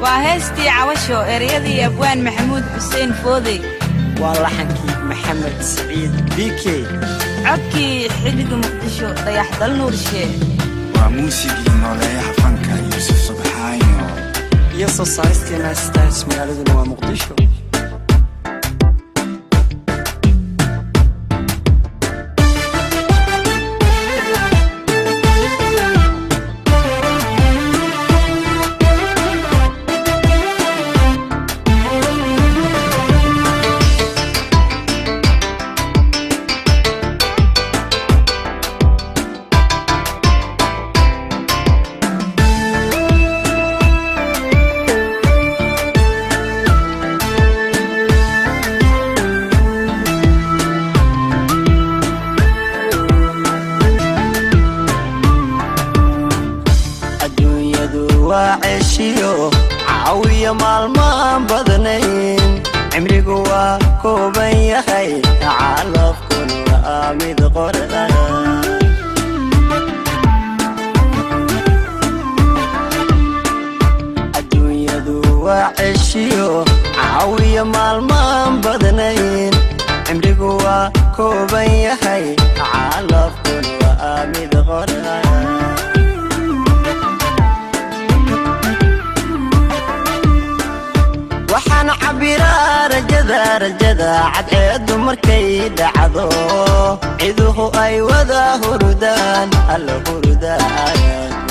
وهستي عوشو إريادي أبوان محمود حسين فوضي والله حنكي محمد سعيد بيكي عبكي حلق مقدشو ضيح ضل نور الشيء وموسيقي نوليح فنكا يوسف سبحانه يوسف صارستي ما استاس ميالدن ومقدشو وعشيو عاوية مالمان بدنين عمري قوا كوبين يخي عالف كل آمد قرآن الدنيا دو وعشيو عاوية مالمان بدنين عمري قوا كوبين يخي عالف كل آمد قرآن waxaan cabiraa rajada cadceedu markay dhacdo ciduhu ay wada hurdaan alla hurdaan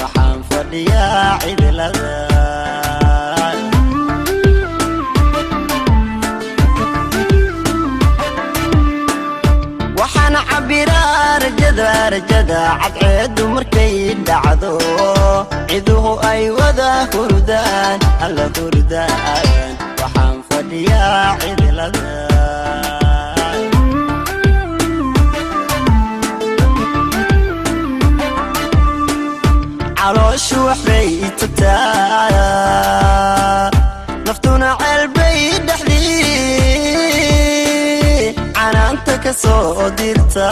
waxaan fadhiyaa cidlada waxaan cabiraa rajada cadceedu markay dhacdo ciduhu ay wada hurdaan alla hurdaan waxaan fadhiyaa cidlada calooshu waxbay tagtaa naftuna ceelbay dhexdii canaanta ka soo dirta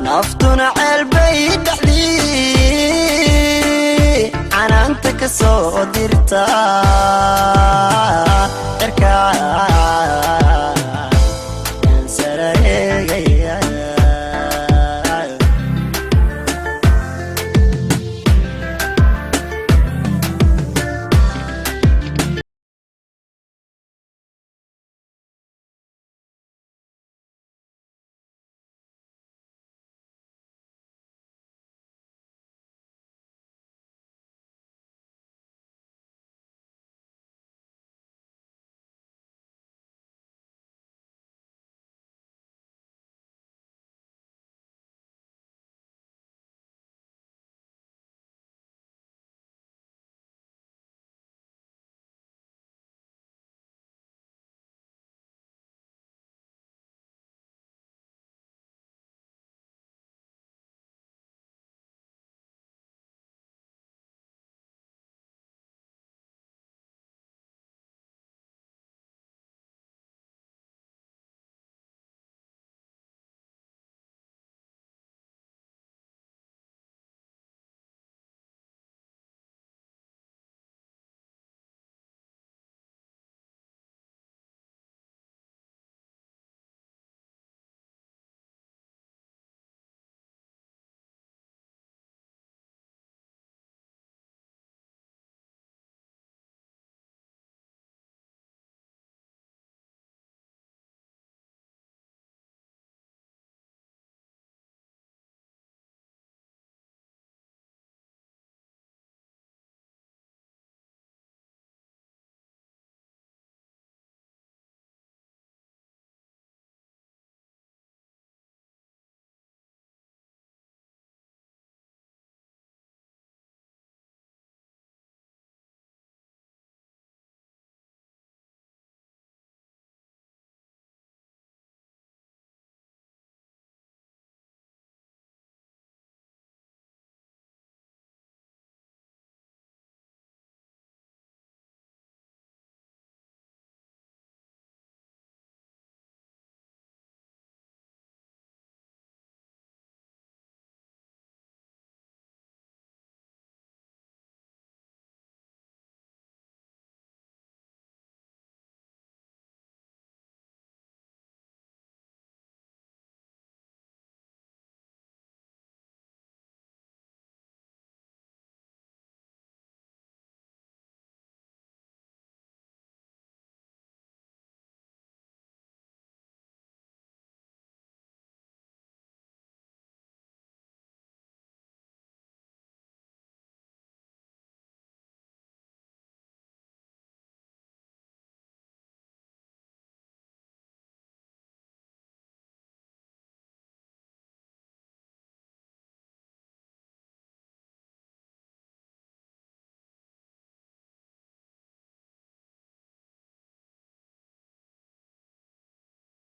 naftuna ceelbay dhexdii canaanta ka soo dirta